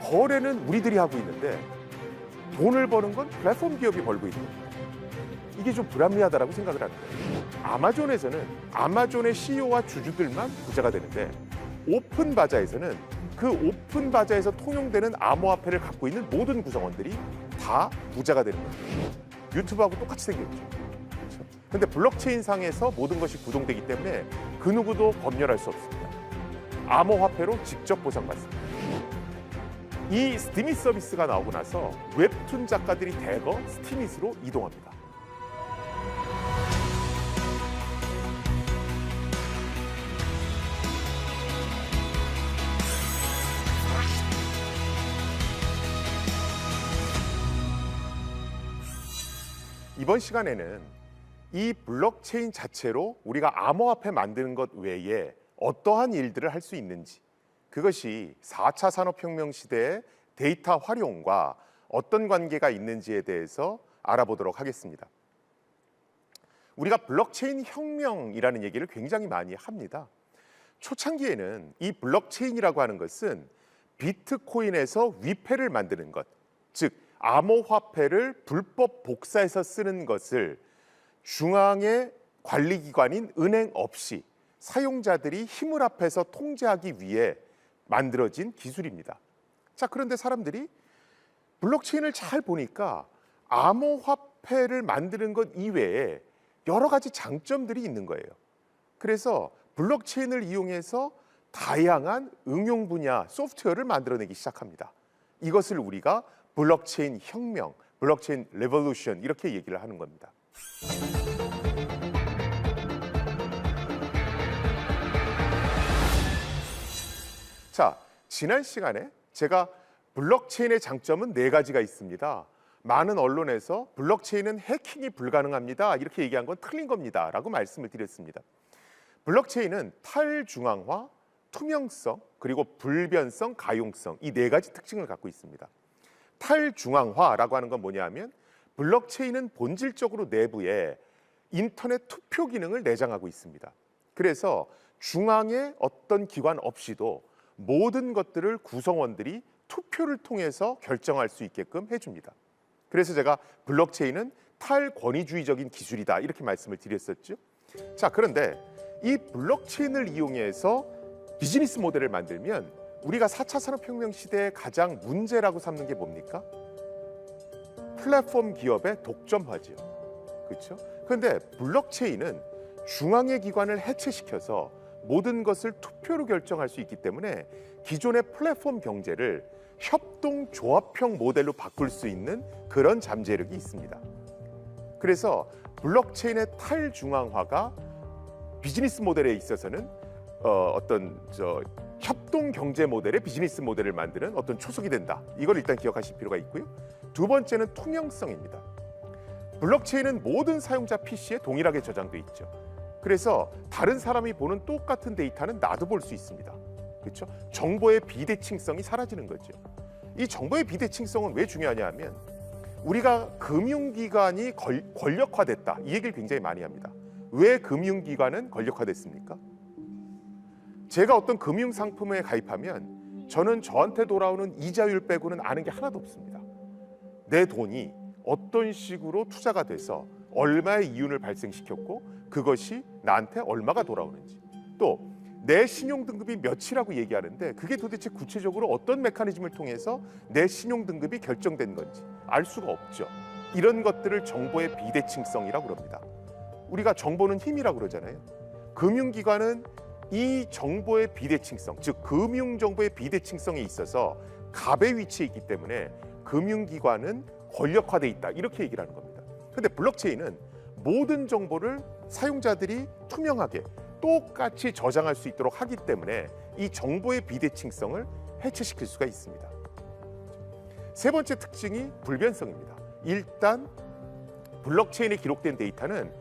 거래는 우리들이 하고 있는데 돈을 버는 건 플랫폼 기업이 벌고 있는 겁니다. 이게 좀 불합리하다라고 생각을 합니다. 아마존에서는 아마존의 CEO와 주주들만 부자가 되는데 오픈 바자에서는 그 오픈 바자에서 통용되는 암호화폐를 갖고 있는 모든 구성원들이 다 부자가 되는 겁니다. 유튜브하고 똑같이 생겼죠. 그렇죠? 근데 블록체인 상에서 모든 것이 구동되기 때문에 그 누구도 검열할 수 없습니다. 암호화폐로 직접 보상받습니다. 이 스티밋 서비스가 나오고 나서 웹툰 작가들이 대거 스티밋으로 이동합니다. 이번 시간에는 이 블록체인 자체로 우리가 암호화폐 만드는 것 외에 어떠한 일들을 할 수 있는지, 그것이 4차 산업혁명 시대의 데이터 활용과 어떤 관계가 있는지에 대해서 알아보도록 하겠습니다. 우리가 블록체인 혁명이라는 얘기를 굉장히 많이 합니다. 초창기에는 이 블록체인이라고 하는 것은 비트코인에서 위패를 만드는 것, 즉 암호화폐를 불법 복사해서 쓰는 것을 중앙의 관리기관인 은행 없이 사용자들이 힘을 합해서 통제하기 위해 만들어진 기술입니다. 자, 그런데 사람들이 블록체인을 잘 보니까 암호화폐를 만드는 것 이외에 여러 가지 장점들이 있는 거예요. 그래서 블록체인을 이용해서 다양한 응용 분야 소프트웨어를 만들어내기 시작합니다. 이것을 우리가 블록체인 혁명, 블록체인 레볼루션 이렇게 얘기를 하는 겁니다. 자, 지난 시간에 제가 블록체인의 장점은 4가지가 있습니다. 많은 언론에서 블록체인은 해킹이 불가능합니다. 이렇게 얘기한 건 틀린 겁니다. 라고 말씀을 드렸습니다. 블록체인은 탈중앙화, 투명성, 그리고 불변성, 가용성 이 4가지 특징을 갖고 있습니다. 탈중앙화라고 하는 건 뭐냐면 블록체인은 본질적으로 내부에 인터넷 투표 기능을 내장하고 있습니다. 그래서 중앙에 어떤 기관 없이도 모든 것들을 구성원들이 투표를 통해서 결정할 수 있게끔 해줍니다. 그래서 제가 블록체인은 탈권위주의적인 기술이다 이렇게 말씀을 드렸었죠. 자, 그런데 이 블록체인을 이용해서 비즈니스 모델을 만들면 우리가 4차 산업혁명 시대의 가장 문제라고 삼는 게 뭡니까? 플랫폼 기업의 독점화죠. 그렇죠? 그런데 블록체인은 중앙의 기관을 해체시켜서 모든 것을 투표로 결정할 수 있기 때문에 기존의 플랫폼 경제를 협동조합형 모델로 바꿀 수 있는 그런 잠재력이 있습니다. 그래서 블록체인의 탈중앙화가 비즈니스 모델에 있어서는 협동 경제 모델의 비즈니스 모델을 만드는 어떤 초석이 된다. 이걸 일단 기억하실 필요가 있고요. 두 번째는 투명성입니다. 블록체인은 모든 사용자 PC에 동일하게 저장돼 있죠. 그래서 다른 사람이 보는 똑같은 데이터는 나도 볼 수 있습니다. 그렇죠? 정보의 비대칭성이 사라지는 거죠. 이 정보의 비대칭성은 왜 중요하냐 하면 우리가 금융기관이 권력화됐다. 이 얘기를 굉장히 많이 합니다. 왜 금융기관은 권력화됐습니까? 제가 어떤 금융상품에 가입하면 저는 저한테 돌아오는 이자율 빼고는 아는 게 하나도 없습니다. 내 돈이 어떤 식으로 투자가 돼서 얼마의 이윤을 발생시켰고 그것이 나한테 얼마가 돌아오는지, 또 내 신용등급이 몇이라고 얘기하는데 그게 도대체 구체적으로 어떤 메커니즘을 통해서 내 신용등급이 결정된 건지 알 수가 없죠. 이런 것들을 정보의 비대칭성이라고 그럽니다. 우리가 정보는 힘이라고 그러잖아요. 금융기관은 이 정보의 비대칭성, 즉 금융정보의 비대칭성에 있어서 갑의 위치에 있기 때문에 금융기관은 권력화돼 있다 이렇게 얘기를 하는 겁니다. 그런데 블록체인은 모든 정보를 사용자들이 투명하게 똑같이 저장할 수 있도록 하기 때문에 이 정보의 비대칭성을 해체시킬 수가 있습니다. 세 번째 특징이 불변성입니다. 일단 블록체인에 기록된 데이터는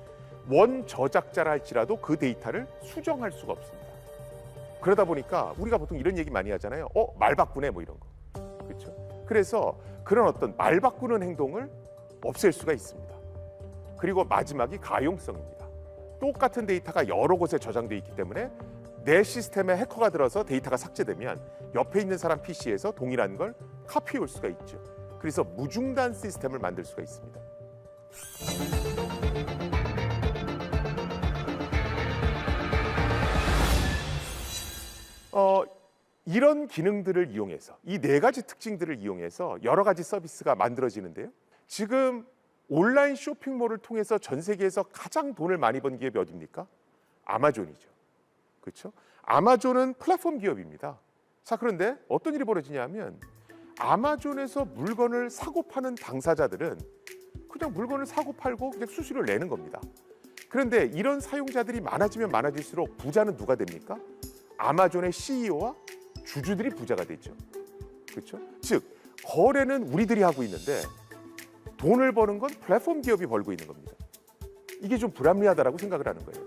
원 저작자라 할지라도 그 데이터를 수정할 수가 없습니다. 그러다 보니까 우리가 보통 이런 얘기 많이 하잖아요. 말 바꾸네 뭐 이런 거. 그렇죠? 그래서 그런 어떤 말 바꾸는 행동을 없앨 수가 있습니다. 그리고 마지막이 가용성입니다. 똑같은 데이터가 여러 곳에 저장되어 있기 때문에 내 시스템에 해커가 들어서 데이터가 삭제되면 옆에 있는 사람 PC에서 동일한 걸 카피해 올 수가 있죠. 그래서 무중단 시스템을 만들 수가 있습니다. 이런 기능들을 이용해서 이 네 가지 특징들을 이용해서 여러 가지 서비스가 만들어지는데요. 지금 온라인 쇼핑몰을 통해서 전 세계에서 가장 돈을 많이 번 기업이 어디입니까? 아마존이죠. 그렇죠? 아마존은 플랫폼 기업입니다. 자, 그런데 어떤 일이 벌어지냐면 아마존에서 물건을 사고 파는 당사자들은 그냥 물건을 사고 팔고 그냥 수수료를 내는 겁니다. 그런데 이런 사용자들이 많아지면 많아질수록 부자는 누가 됩니까? 아마존의 CEO와 주주들이 부자가 되죠. 그렇죠? 즉 거래는 우리들이 하고 있는데 돈을 버는 건 플랫폼 기업이 벌고 있는 겁니다. 이게 좀 불합리하다라고 생각을 하는 거예요.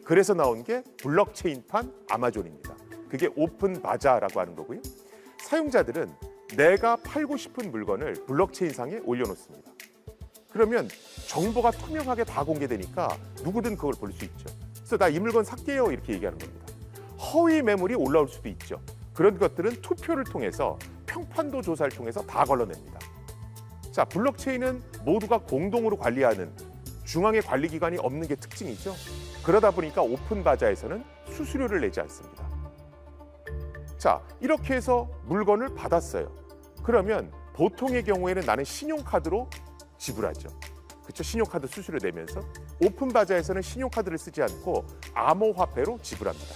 그래서 나온 게 블록체인판 아마존입니다. 그게 오픈 바자라고 하는 거고요. 사용자들은 내가 팔고 싶은 물건을 블록체인상에 올려놓습니다. 그러면 정보가 투명하게 다 공개되니까 누구든 그걸 볼 수 있죠. 그래서 나 이 물건 살게요 이렇게 얘기하는 겁니다. 허위 매물이 올라올 수도 있죠. 그런 것들은 투표를 통해서 평판도 조사를 통해서 다 걸러냅니다. 자, 블록체인은 모두가 공동으로 관리하는 중앙의 관리기관이 없는 게 특징이죠. 그러다 보니까 오픈 바자에서는 수수료를 내지 않습니다. 자, 이렇게 해서 물건을 받았어요. 그러면 보통의 경우에는 나는 신용카드로 지불하죠. 그렇죠? 신용카드 수수료 내면서 오픈 바자에서는 신용카드를 쓰지 않고 암호화폐로 지불합니다.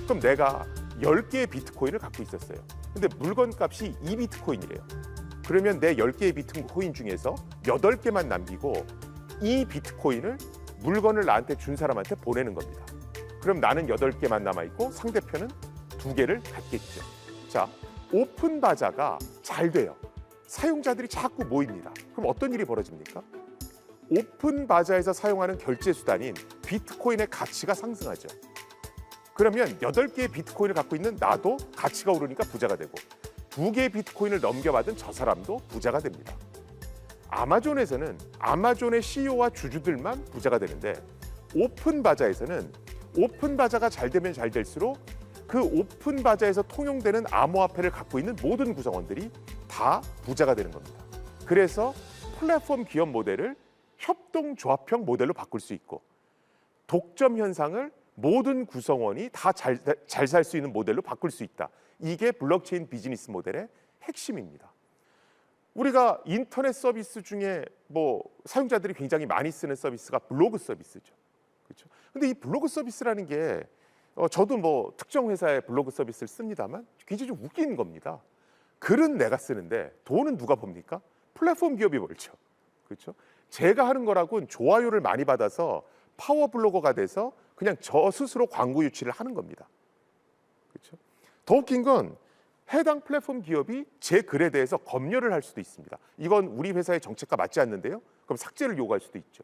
그럼 내가 10개의 비트코인을 갖고 있었어요. 근데 물건 값이 2비트코인이래요. 그러면 내 10개의 비트코인 중에서 8개만 남기고 이 비트코인을 물건을 나한테 준 사람한테 보내는 겁니다. 그럼 나는 8개만 남아있고 상대편은 2개를 갖겠죠. 자, 오픈 바자가 잘 돼요. 사용자들이 자꾸 모입니다. 그럼 어떤 일이 벌어집니까? 오픈 바자에서 사용하는 결제 수단인 비트코인의 가치가 상승하죠. 그러면 8개의 비트코인을 갖고 있는 나도 가치가 오르니까 부자가 되고 2개의 비트코인을 넘겨받은 저 사람도 부자가 됩니다. 아마존에서는 아마존의 CEO와 주주들만 부자가 되는데 오픈 바자에서는 오픈 바자가 잘 되면 잘 될수록 그 오픈 바자에서 통용되는 암호화폐를 갖고 있는 모든 구성원들이 다 부자가 되는 겁니다. 그래서 플랫폼 기업 모델을 협동조합형 모델로 바꿀 수 있고 독점 현상을 모든 구성원이 다 잘 살 수 있는 모델로 바꿀 수 있다. 이게 블록체인 비즈니스 모델의 핵심입니다. 우리가 인터넷 서비스 중에 사용자들이 굉장히 많이 쓰는 서비스가 블로그 서비스죠. 그렇죠? 근데 이 블로그 서비스라는 게 저도 특정 회사의 블로그 서비스를 씁니다만 굉장히 좀 웃긴 겁니다. 글은 내가 쓰는데 돈은 누가 봅니까? 플랫폼 기업이 벌죠. 그렇죠? 제가 하는 거라고는 좋아요를 많이 받아서 파워 블로거가 돼서 그냥 저 스스로 광고 유치를 하는 겁니다. 그렇죠? 더 웃긴 건 해당 플랫폼 기업이 제 글에 대해서 검열을 할 수도 있습니다. 이건 우리 회사의 정책과 맞지 않는데요? 그럼 삭제를 요구할 수도 있죠.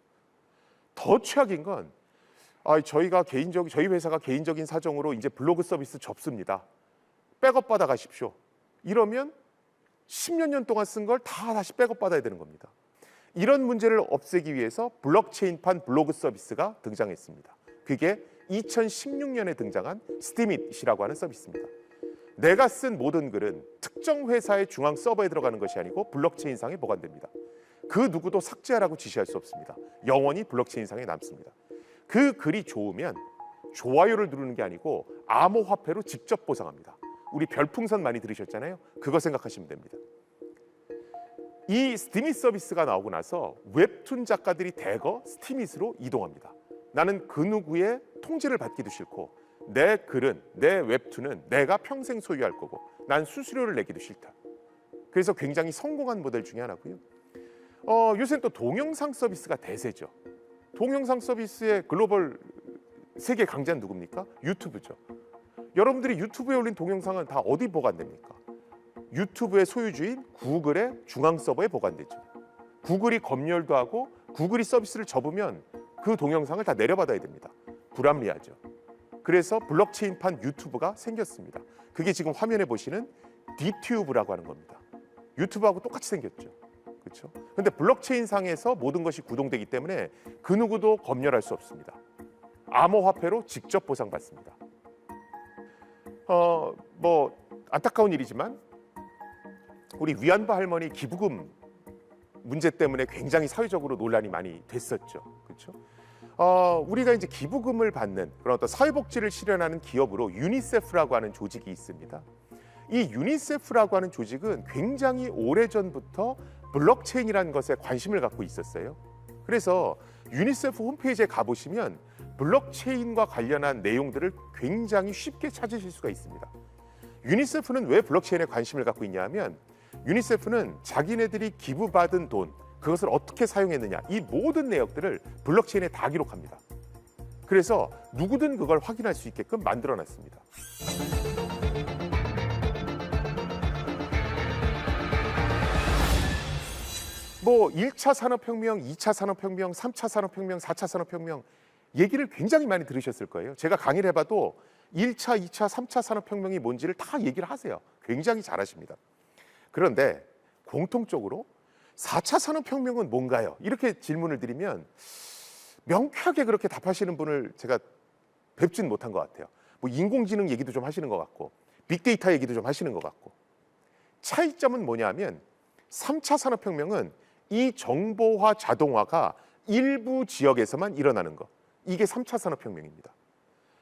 더 최악인 건 저희 회사가 개인적인 사정으로 이제 블로그 서비스 접습니다. 백업 받아 가십시오. 이러면 10몇 년 동안 쓴 걸 다 다시 백업 받아야 되는 겁니다. 이런 문제를 없애기 위해서 블록체인판 블로그 서비스가 등장했습니다. 그게 2016년에 등장한 스티밋이라고 하는 서비스입니다. 내가 쓴 모든 글은 특정 회사의 중앙 서버에 들어가는 것이 아니고 블록체인상에 보관됩니다. 그 누구도 삭제하라고 지시할 수 없습니다. 영원히 블록체인상에 남습니다. 그 글이 좋으면 좋아요를 누르는 게 아니고 암호화폐로 직접 보상합니다. 우리 별풍선 많이 들으셨잖아요. 그거 생각하시면 됩니다. 이 스티밋 서비스가 나오고 나서 웹툰 작가들이 대거 스티밋으로 이동합니다. 나는 그 누구의 통제를 받기도 싫고 내 글은, 내 웹툰은 내가 평생 소유할 거고 난 수수료를 내기도 싫다. 그래서 굉장히 성공한 모델 중에 하나고요. 요새는 또 동영상 서비스가 대세죠. 동영상 서비스의 글로벌 세계 강자는 누굽니까? 유튜브죠. 여러분들이 유튜브에 올린 동영상은 다 어디 보관됩니까? 유튜브의 소유주인 구글의 중앙 서버에 보관되죠. 구글이 검열도 하고 구글이 서비스를 접으면 그 동영상을 다 내려받아야 됩니다. 불합리하죠. 그래서 블록체인판 유튜브가 생겼습니다. 그게 지금 화면에 보시는 디튜브라고 하는 겁니다. 유튜브하고 똑같이 생겼죠. 그렇죠? 근데 블록체인 상에서 모든 것이 구동되기 때문에 그 누구도 검열할 수 없습니다. 암호화폐로 직접 보상받습니다. 안타까운 일이지만 우리 위안부 할머니 기부금 문제 때문에 굉장히 사회적으로 논란이 많이 됐었죠. 그렇죠? 우리가 이제 기부금을 받는 그런 어떤 사회복지를 실현하는 기업으로 유니세프라고 하는 조직이 있습니다. 이 유니세프라고 하는 조직은 굉장히 오래전부터 블록체인이라는 것에 관심을 갖고 있었어요. 그래서 유니세프 홈페이지에 가보시면 블록체인과 관련한 내용들을 굉장히 쉽게 찾으실 수가 있습니다. 유니세프는 왜 블록체인에 관심을 갖고 있냐 하면 유니세프는 자기네들이 기부받은 돈, 그것을 어떻게 사용했느냐, 이 모든 내역들을 블록체인에 다 기록합니다. 그래서 누구든 그걸 확인할 수 있게끔 만들어놨습니다. 뭐 1차 산업혁명, 2차 산업혁명, 3차 산업혁명, 4차 산업혁명 얘기를 굉장히 많이 들으셨을 거예요. 제가 강의를 해봐도 1차, 2차, 3차 산업혁명이 뭔지를 다 얘기를 하세요. 굉장히 잘하십니다. 그런데 공통적으로 4차 산업혁명은 뭔가요? 이렇게 질문을 드리면 명쾌하게 그렇게 답하시는 분을 제가 뵙진 못한 것 같아요. 뭐 인공지능 얘기도 좀 하시는 것 같고 빅데이터 얘기도 좀 하시는 것 같고 차이점은 뭐냐면 3차 산업혁명은 이 정보화 자동화가 일부 지역에서만 일어나는 것, 이게 3차 산업혁명입니다.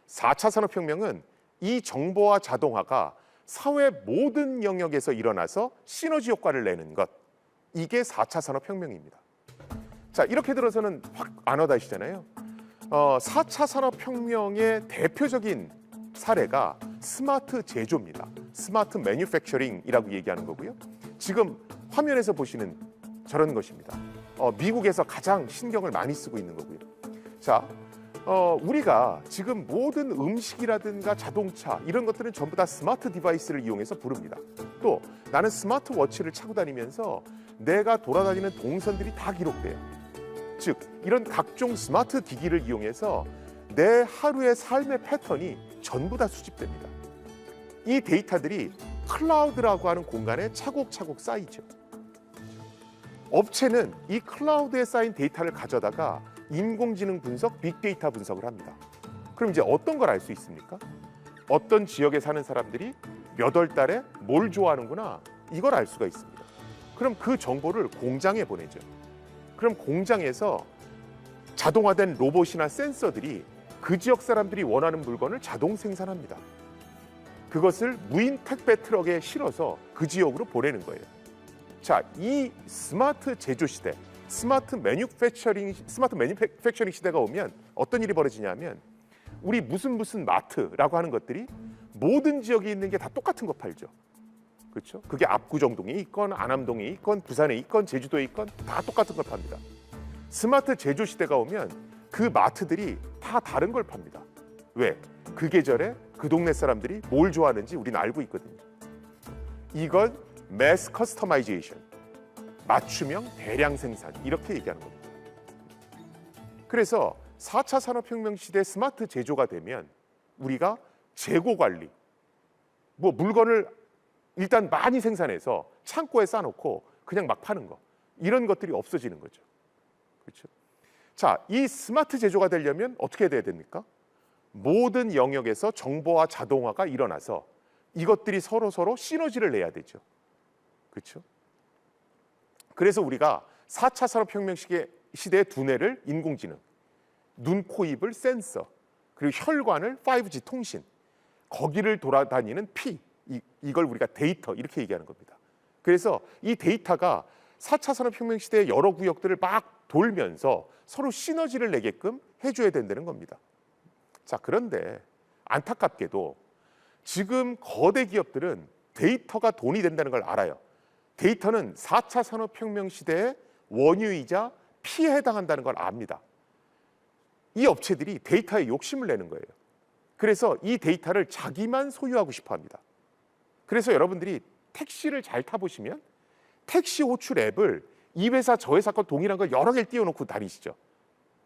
4차 산업혁명은 이 정보화 자동화가 사회 모든 영역에서 일어나서 시너지 효과를 내는 것, 이게 4차 산업혁명입니다. 자, 이렇게 들어서는 확 안 와닿으시잖아요. 4차 산업혁명의 대표적인 사례가 스마트 제조입니다. 스마트 매뉴팩처링이라고 얘기하는 거고요. 지금 화면에서 보시는 저런 것입니다. 미국에서 가장 신경을 많이 쓰고 있는 거고요. 자, 우리가 지금 모든 음식이라든가 자동차 이런 것들은 전부 다 스마트 디바이스를 이용해서 부릅니다. 또 나는 스마트워치를 차고 다니면서 내가 돌아다니는 동선들이 다 기록돼요. 즉 이런 각종 스마트 기기를 이용해서 내 하루의 삶의 패턴이 전부 다 수집됩니다. 이 데이터들이 클라우드라고 하는 공간에 차곡차곡 쌓이죠. 업체는 이 클라우드에 쌓인 데이터를 가져다가 인공지능 분석, 빅데이터 분석을 합니다. 그럼 이제 어떤 걸 알 수 있습니까? 어떤 지역에 사는 사람들이 몇 월 달에 뭘 좋아하는구나, 이걸 알 수가 있습니다. 그럼 그 정보를 공장에 보내죠. 그럼 공장에서 자동화된 로봇이나 센서들이 그 지역 사람들이 원하는 물건을 자동 생산합니다. 그것을 무인 택배 트럭에 실어서 그 지역으로 보내는 거예요. 자, 이 스마트 제조 시대, 스마트 매뉴팩처링 시대가 오면 어떤 일이 벌어지냐면 우리 무슨 마트라고 하는 것들이 모든 지역에 있는 게 다 똑같은 거 팔죠. 그렇죠? 그게 압구정동에 있건 안암동에 있건 부산에 있건 제주도에 있건 다 똑같은 걸 팝니다. 스마트 제조 시대가 오면 그 마트들이 다 다른 걸 팝니다. 왜? 그 계절에 그 동네 사람들이 뭘 좋아하는지 우리는 알고 있거든요. 이건 매스 커스터마이제이션, 맞춤형 대량 생산, 이렇게 얘기하는 겁니다. 그래서 4차 산업혁명 시대 스마트 제조가 되면 우리가 재고 관리, 뭐 물건을 일단 많이 생산해서 창고에 쌓아놓고 그냥 막 파는 거, 이런 것들이 없어지는 거죠. 그렇죠? 자, 이 스마트 제조가 되려면 어떻게 돼야 됩니까? 모든 영역에서 정보화 자동화가 일어나서 이것들이 서로 시너지를 내야 되죠. 그렇죠? 그래서 우리가 4차 산업혁명 시대의 두뇌를 인공지능, 눈, 코, 입을 센서, 그리고 혈관을 5G 통신, 거기를 돌아다니는 피, 이걸 우리가 데이터, 이렇게 얘기하는 겁니다. 그래서 이 데이터가 4차 산업혁명 시대의 여러 구역들을 막 돌면서 서로 시너지를 내게끔 해줘야 된다는 겁니다. 자, 그런데 안타깝게도 지금 거대 기업들은 데이터가 돈이 된다는 걸 알아요. 데이터는 4차 산업혁명 시대의 원유이자 피에 해당한다는 걸 압니다. 이 업체들이 데이터에 욕심을 내는 거예요. 그래서 이 데이터를 자기만 소유하고 싶어 합니다. 그래서 여러분들이 택시를 잘 타보시면 택시 호출 앱을 이 회사 저 회사 거 동일한 걸 여러 개를 띄워놓고 다니시죠.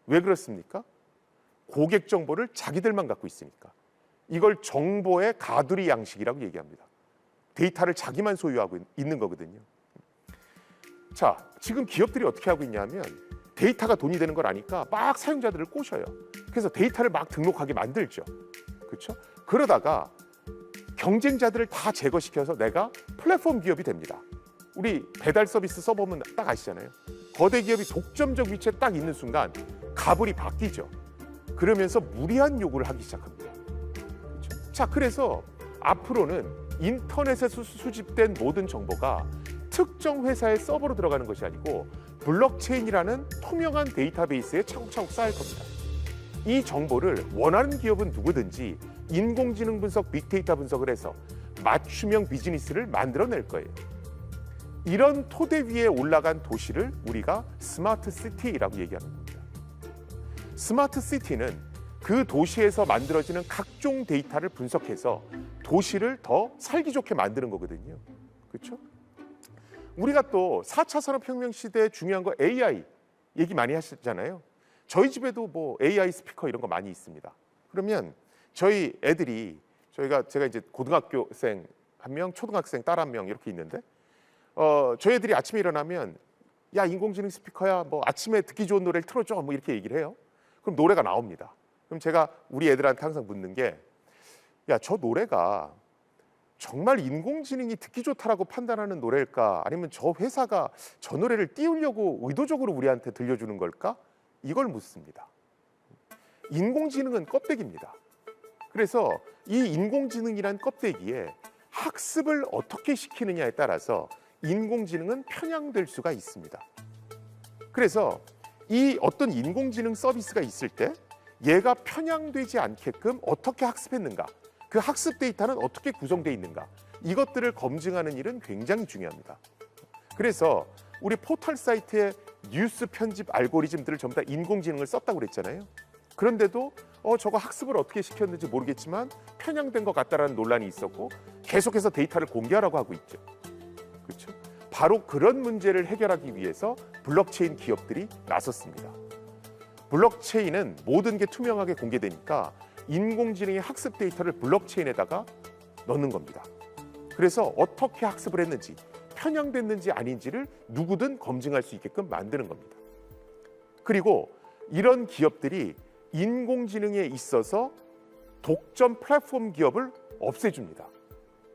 왜 그렇습니까? 고객 정보를 자기들만 갖고 있으니까. 이걸 정보의 가두리 양식이라고 얘기합니다. 데이터를 자기만 소유하고 있는 거거든요. 자, 지금 기업들이 어떻게 하고 있냐면 데이터가 돈이 되는 걸 아니까 막 사용자들을 꼬셔요. 그래서 데이터를 막 등록하게 만들죠. 그렇죠? 그러다가 경쟁자들을 다 제거시켜서 내가 플랫폼 기업이 됩니다. 우리 배달 서비스 써보면 딱 아시잖아요. 거대 기업이 독점적 위치에 딱 있는 순간 가불이 바뀌죠. 그러면서 무리한 요구를 하기 시작합니다. 그렇죠? 자, 그래서 앞으로는 인터넷에서 수집된 모든 정보가 특정 회사의 서버로 들어가는 것이 아니고 블록체인이라는 투명한 데이터베이스에 차곡차곡 쌓일 겁니다. 이 정보를 원하는 기업은 누구든지 인공지능 분석, 빅데이터 분석을 해서 맞춤형 비즈니스를 만들어낼 거예요. 이런 토대 위에 올라간 도시를 우리가 스마트 시티라고 얘기하는 겁니다. 스마트 시티는 그 도시에서 만들어지는 각종 데이터를 분석해서 도시를 더 살기 좋게 만드는 거거든요. 그렇죠? 우리가 또 4차 산업혁명 시대에 중요한 거 AI 얘기 많이 하시잖아요. 저희 집에도 뭐 AI 스피커 이런 거 많이 있습니다. 그러면 저희 애들이 제가 이제 고등학교생 1명, 초등학생 딸 1명 이렇게 있는데 저희 애들이 아침에 일어나면 야, 인공지능 스피커야, 뭐 아침에 듣기 좋은 노래를 틀어줘, 뭐 이렇게 얘기를 해요. 그럼 노래가 나옵니다. 그럼 제가 우리 애들한테 항상 묻는 게 야, 저 노래가 정말 인공지능이 듣기 좋다라고 판단하는 노래일까? 아니면 저 회사가 저 노래를 띄우려고 의도적으로 우리한테 들려주는 걸까? 이걸 묻습니다. 인공지능은 껍데기입니다. 그래서 이 인공지능이란 껍데기에 학습을 어떻게 시키느냐에 따라서 인공지능은 편향될 수가 있습니다. 그래서 이 어떤 인공지능 서비스가 있을 때 얘가 편향되지 않게끔 어떻게 학습했는가, 그 학습 데이터는 어떻게 구성되어 있는가, 이것들을 검증하는 일은 굉장히 중요합니다. 그래서 우리 포털 사이트의 뉴스 편집 알고리즘들을 전부 다 인공지능을 썼다고 그랬잖아요. 그런데도 저거 학습을 어떻게 시켰는지 모르겠지만 편향된 것 같다라는 논란이 있었고 계속해서 데이터를 공개하라고 하고 있죠. 그렇죠? 바로 그런 문제를 해결하기 위해서 블록체인 기업들이 나섰습니다. 블록체인은 모든 게 투명하게 공개되니까 인공지능의 학습 데이터를 블록체인에다가 넣는 겁니다. 그래서 어떻게 학습을 했는지, 편향됐는지 아닌지를 누구든 검증할 수 있게끔 만드는 겁니다. 그리고 이런 기업들이 인공지능에 있어서 독점 플랫폼 기업을 없애줍니다.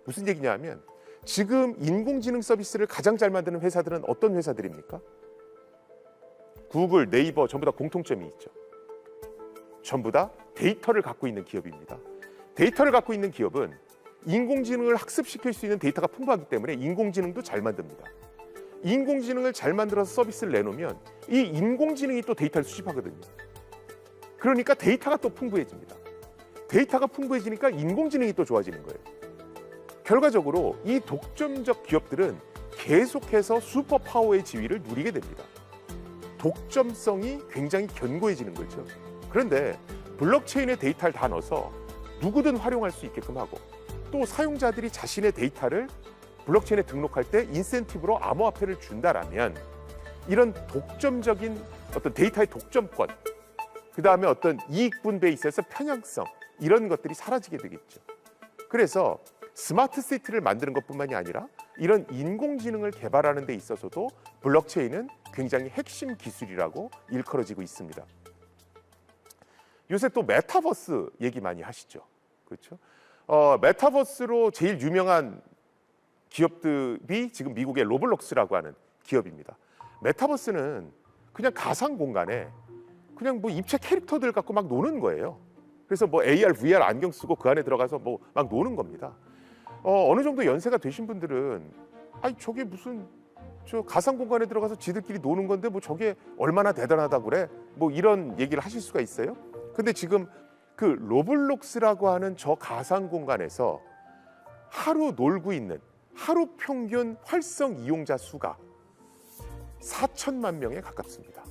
무슨 얘기냐 하면 지금 인공지능 서비스를 가장 잘 만드는 회사들은 어떤 회사들입니까? 구글, 네이버 전부 다 공통점이 있죠. 전부 다 데이터를 갖고 있는 기업입니다. 데이터를 갖고 있는 기업은 인공지능을 학습시킬 수 있는 데이터가 풍부하기 때문에 인공지능도 잘 만듭니다. 인공지능을 잘 만들어서 서비스를 내놓으면 이 인공지능이 또 데이터를 수집하거든요. 그러니까 데이터가 또 풍부해집니다. 데이터가 풍부해지니까 인공지능이 또 좋아지는 거예요. 결과적으로 이 독점적 기업들은 계속해서 슈퍼파워의 지위를 누리게 됩니다. 독점성이 굉장히 견고해지는 거죠. 그런데 블록체인에 데이터를 다 넣어서 누구든 활용할 수 있게끔 하고 또 사용자들이 자신의 데이터를 블록체인에 등록할 때 인센티브로 암호화폐를 준다라면 이런 독점적인 어떤 데이터의 독점권, 그 다음에 어떤 이익 분배에 있어서 편향성, 이런 것들이 사라지게 되겠죠. 그래서 스마트 시티를 만드는 것뿐만이 아니라 이런 인공지능을 개발하는 데 있어서도 블록체인은 굉장히 핵심 기술이라고 일컬어지고 있습니다. 요새 또 메타버스 얘기 많이 하시죠. 그렇죠? 메타버스로 제일 유명한 기업들이 지금 미국의 로블록스라고 하는 기업입니다. 메타버스는 그냥 가상 공간에 그냥 뭐 입체 캐릭터들 갖고 막 노는 거예요. 그래서 뭐 AR, VR 안경 쓰고 그 안에 들어가서 뭐 막 노는 겁니다. 어느 정도 연세가 되신 분들은 아니 저게 무슨 저 가상 공간에 들어가서 지들끼리 노는 건데 뭐 저게 얼마나 대단하다고 그래? 뭐 이런 얘기를 하실 수가 있어요. 근데 지금 그 로블록스라고 하는 저 가상 공간에서 하루 놀고 있는 하루 평균 활성 이용자 수가 4천만 명에 가깝습니다.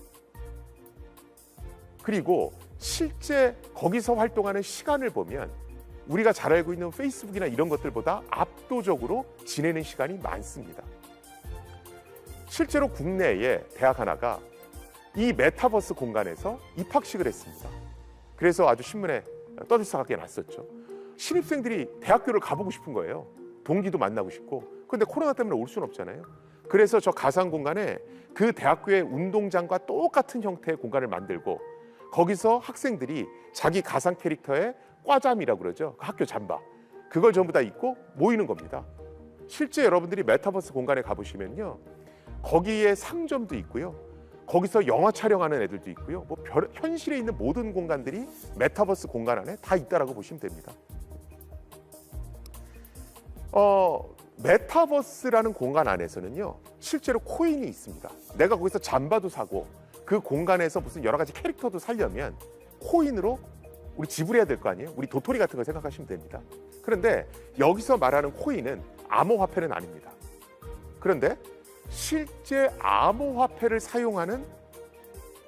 그리고 실제 거기서 활동하는 시간을 보면 우리가 잘 알고 있는 페이스북이나 이런 것들보다 압도적으로 지내는 시간이 많습니다. 실제로 국내에 대학 하나가 이 메타버스 공간에서 입학식을 했습니다. 그래서 아주 신문에 떠들썩하게 났었죠. 신입생들이 대학교를 가보고 싶은 거예요. 동기도 만나고 싶고. 그런데 코로나 때문에 올 수는 없잖아요. 그래서 저 가상 공간에 그 대학교의 운동장과 똑같은 형태의 공간을 만들고 거기서 학생들이 자기 가상 캐릭터의 과잠이라고 그러죠. 학교 잠바. 그걸 전부 다 입고 모이는 겁니다. 실제 여러분들이 메타버스 공간에 가보시면요, 거기에 상점도 있고요, 거기서 영화 촬영하는 애들도 있고요, 뭐 현실에 있는 모든 공간들이 메타버스 공간 안에 다 있다라고 보시면 됩니다. 메타버스라는 공간 안에서는요, 실제로 코인이 있습니다. 내가 거기서 잠바도 사고 그 공간에서 무슨 여러 가지 캐릭터도 살려면 코인으로 우리 지불해야 될 거 아니에요? 우리 도토리 같은 거 생각하시면 됩니다. 그런데 여기서 말하는 코인은 암호화폐는 아닙니다. 그런데 실제 암호화폐를 사용하는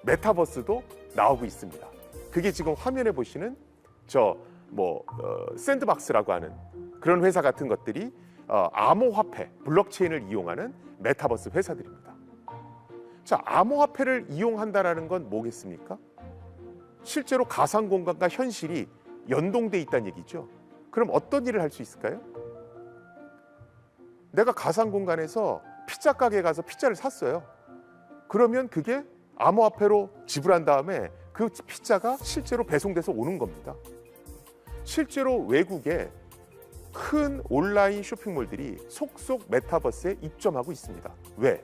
메타버스도 나오고 있습니다. 그게 지금 화면에 보시는 샌드박스라고 하는 그런 회사 같은 것들이 암호화폐, 블록체인을 이용하는 메타버스 회사들입니다. 자, 암호화폐를 이용한다라는 건 뭐겠습니까? 실제로 가상공간과 현실이 연동돼 있다는 얘기죠. 그럼 어떤 일을 할 수 있을까요? 내가 가상공간에서 피자 가게에 가서 피자를 샀어요. 그러면 그게 암호화폐로 지불한 다음에 그 피자가 실제로 배송돼서 오는 겁니다. 실제로 외국에 큰 온라인 쇼핑몰들이 속속 메타버스에 입점하고 있습니다. 왜?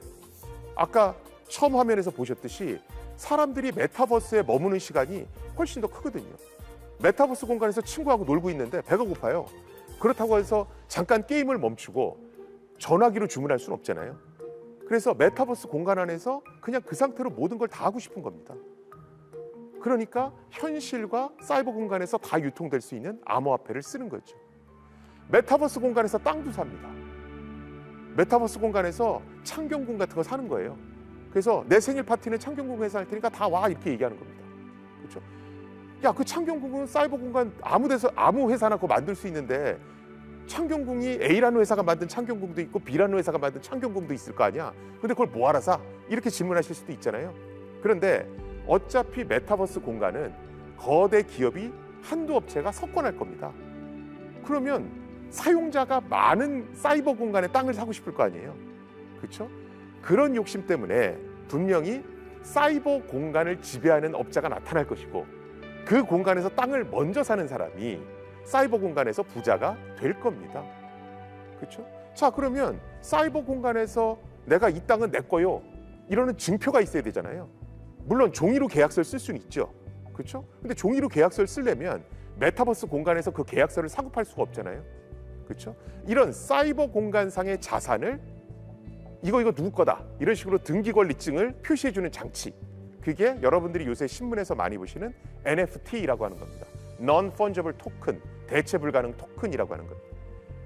아까 처음 화면에서 보셨듯이 사람들이 메타버스에 머무는 시간이 훨씬 더 크거든요. 메타버스 공간에서 친구하고 놀고 있는데 배가 고파요. 그렇다고 해서 잠깐 게임을 멈추고 전화기로 주문할 수는 없잖아요. 그래서 메타버스 공간 안에서 그냥 그 상태로 모든 걸 다 하고 싶은 겁니다. 그러니까 현실과 사이버 공간에서 다 유통될 수 있는 암호화폐를 쓰는 거죠. 메타버스 공간에서 땅도 삽니다. 메타버스 공간에서 창경궁 같은 거 사는 거예요. 그래서 내 생일 파티는 창경궁에서 할 테니까 다 와, 이렇게 얘기하는 겁니다. 그렇죠? 야, 그 창경궁은 사이버 공간 아무 회사나 그거 만들 수 있는데 창경궁이 A라는 회사가 만든 창경궁도 있고 B라는 회사가 만든 창경궁도 있을 거 아니야. 근데 그걸 뭐하러 사? 이렇게 질문하실 수도 있잖아요. 그런데 어차피 메타버스 공간은 거대 기업이 한두 업체가 석권할 겁니다. 그러면 사용자가 많은 사이버 공간의 땅을 사고 싶을 거 아니에요. 그렇죠? 그런 욕심 때문에 분명히 사이버 공간을 지배하는 업자가 나타날 것이고, 그 공간에서 땅을 먼저 사는 사람이 사이버 공간에서 부자가 될 겁니다. 그렇죠? 자, 그러면 사이버 공간에서 내가 이 땅은 내 거요, 이러는 증표가 있어야 되잖아요. 물론 종이로 계약서를 쓸 수는 있죠. 그렇죠? 근데 종이로 계약서를 쓰려면 메타버스 공간에서 그 계약서를 사고 팔 수가 없잖아요. 그렇죠? 이런 사이버 공간상의 자산을 이거 누구 거다, 이런 식으로 등기 권리증을 표시해주는 장치, 그게 여러분들이 요새 신문에서 많이 보시는 NFT라고 하는 겁니다. Non-Fungible Token, 대체 불가능 토큰이라고 하는 겁니다.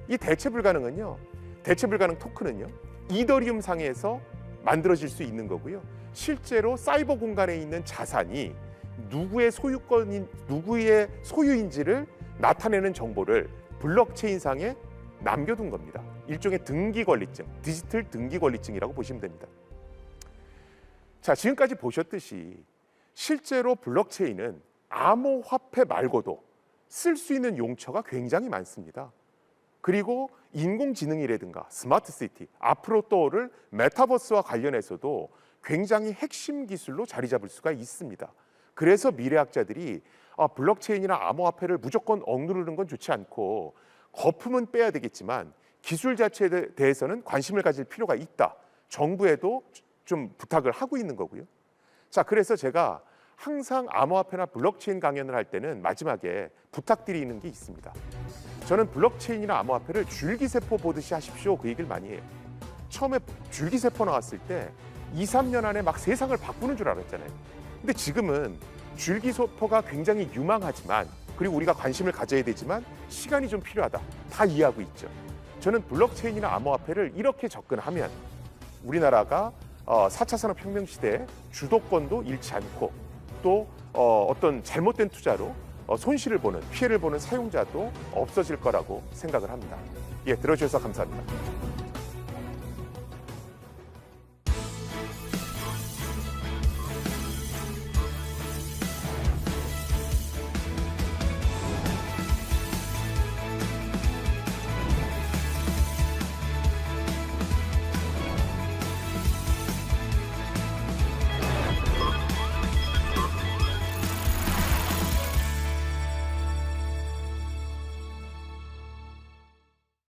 이 대체 불가능 토큰은요, 이더리움 상에서 만들어질 수 있는 거고요. 실제로 사이버 공간에 있는 자산이 누구의 소유인지를 나타내는 정보를 블록체인 상에 남겨둔 겁니다. 일종의 등기 권리증, 디지털 등기 권리증이라고 보시면 됩니다. 자, 지금까지 보셨듯이 실제로 블록체인은 암호화폐 말고도 쓸 수 있는 용처가 굉장히 많습니다. 그리고 인공지능이라든가 스마트시티, 앞으로 떠오를 메타버스와 관련해서도 굉장히 핵심 기술로 자리 잡을 수가 있습니다. 그래서 미래학자들이 블록체인이나 암호화폐를 무조건 억누르는 건 좋지 않고 거품은 빼야 되겠지만 기술 자체에 대해서는 관심을 가질 필요가 있다, 정부에도 좀 부탁을 하고 있는 거고요. 자, 그래서 제가 항상 암호화폐나 블록체인 강연을 할 때는 마지막에 부탁드리는 게 있습니다. 저는 블록체인이나 암호화폐를 줄기세포 보듯이 하십시오, 그 얘기를 많이 해요. 처음에 줄기세포 나왔을 때 2, 3년 안에 막 세상을 바꾸는 줄 알았잖아요. 근데 지금은 줄기세포가 굉장히 유망하지만, 그리고 우리가 관심을 가져야 되지만 시간이 좀 필요하다, 다 이해하고 있죠. 저는 블록체인이나 암호화폐를 이렇게 접근하면 우리나라가 4차 산업혁명 시대에 주도권도 잃지 않고 또 어떤 잘못된 투자로 손실을 보는, 피해를 보는 사용자도 없어질 거라고 생각을 합니다. 예, 들어주셔서 감사합니다.